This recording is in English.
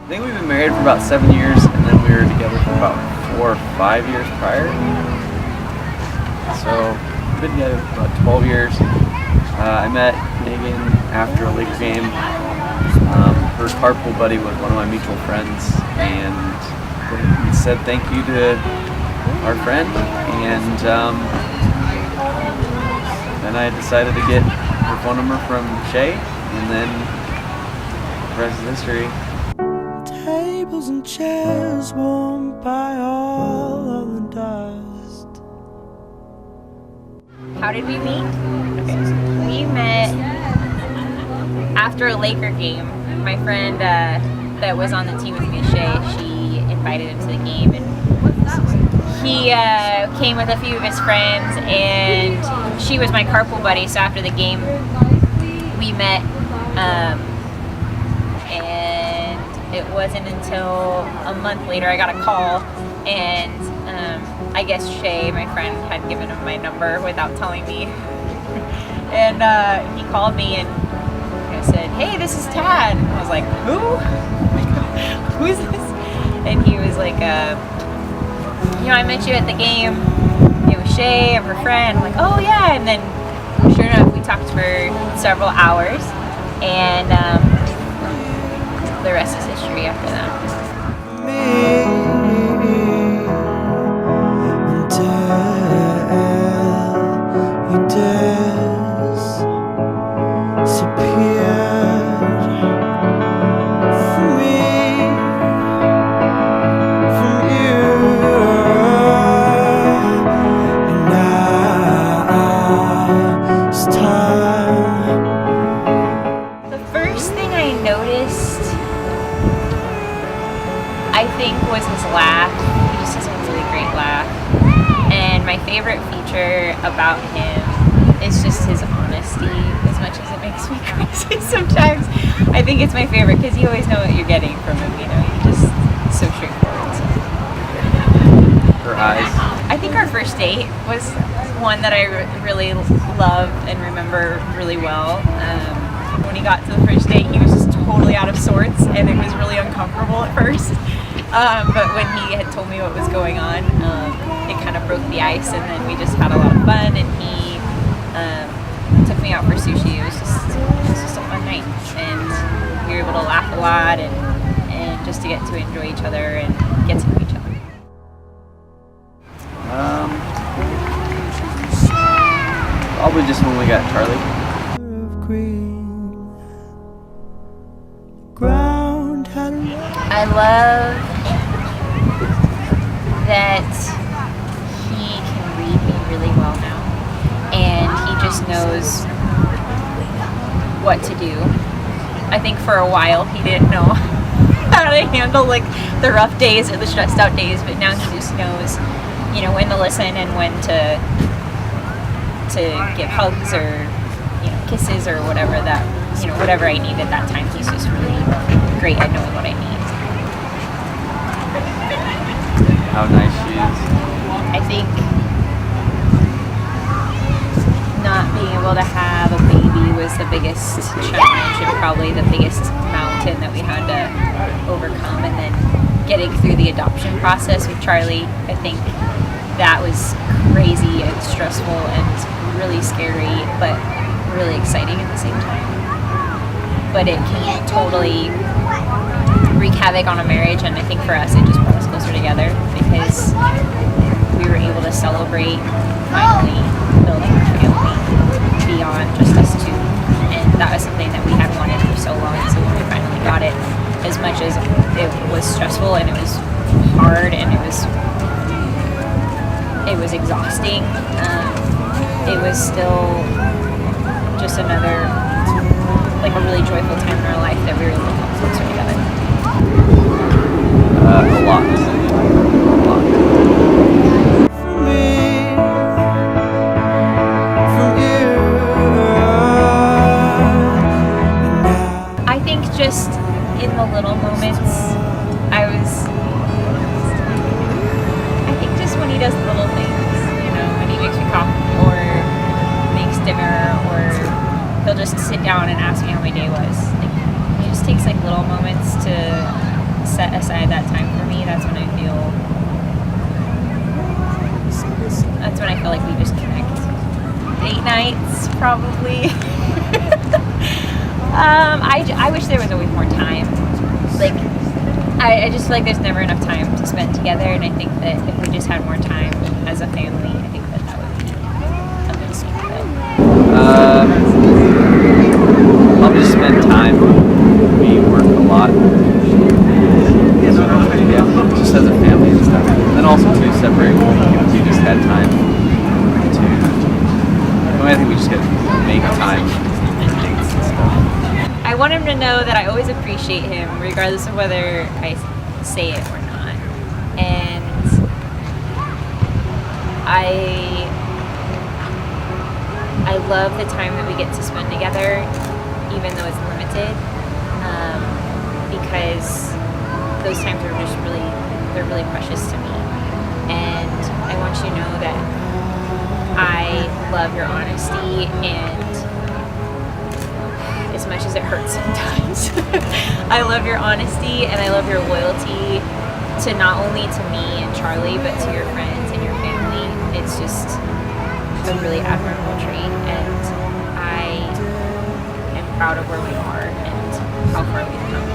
think we've been married for about 7 years, and then we were together for about 4 or 5 years prior. So we've been together for about 12 years. I met Megan after a Laker game. Her carpool buddy was one of my mutual friends, and he said thank you to our friend, and then I decided to get her phone number from Shay, and then the rest is history. Tables and chairs warmed by all of the dust. How did we meet? Okay. We met after a Laker game. My friend that was on the team with me, Shay, she invited him to the game, and he came with a few of his friends, and she was my carpool buddy. So after the game, we met, and it wasn't until a month later I got a call, and I guess Shay, my friend, had given him my number without telling me, and he called me and I said, "Hey, this is Tad." And I was like, "Who? Who's this?" And he was like, I met you at the game. It was Shay, I'm her friend. I'm like, "Oh yeah." And then sure enough, we talked for several hours, and the rest is history after that. I think was his laugh. He just has a really great laugh. And my favorite feature about him is just his honesty, as much as it makes me crazy sometimes. I think it's my favorite because you always know what you're getting from him, He's just so straightforward. Her eyes. I think our first date was one that I really loved and remember really well. When he got to the first date, he was just totally out of sorts, and it was really uncomfortable at first. But when he had told me what was going on, it kind of broke the ice, and then we just had a lot of fun, and he took me out for sushi. It was just a fun night, and we were able to laugh a lot, and just to get to enjoy each other and get to know each other. Probably just when we got Charlie. I love that he can read me really well now, and he just knows what to do. I think for a while he didn't know how to handle like the rough days or the stressed out days, but now he just knows, when to listen and when to give hugs or kisses or whatever that whatever I need at that time. He's just really great at knowing what I need. How nice she is. I think not being able to have a baby was the biggest challenge and probably the biggest mountain that we had to overcome, and then getting through the adoption process with Charlie, I think that was crazy and stressful and really scary, but really exciting at the same time. But it can totally wreak havoc on a marriage, and I think for us it just brought us closer together because we were able to celebrate finally building our family beyond just us two, and that was something that we had wanted for so long. So when we finally got it, as much as it was stressful and it was hard and it was exhausting, it was still just another, like a really joyful time in our life that we were able to come closer together. A lot. I think just in the little moments, I think just when he does little things, when he makes me coffee or makes dinner, or he'll just sit down and ask me how my day was. Like, he just takes like little moments to feel like we just connect date nights, probably. I wish there was always more time. Like, I just feel like there's never enough time to spend together, and I think that if we just had more time as a family, I think that would be amazing. Probably just spend time. We work a lot. So, yeah, just as a family and stuff. And then also to separate, we just had time to. I think we just gotta make time and dates and stuff. I want him to know that I always appreciate him, regardless of whether I say it or not. And I love the time that we get to spend together, even though it's limited, because those times are just they're really precious to me. And I want you to know that I love your honesty, and as much as it hurts sometimes, I love your honesty and I love your loyalty to not only to me and Charlie, but to your friends and your family. It's just a really admirable trait, and I am proud of where we are and how far we've come.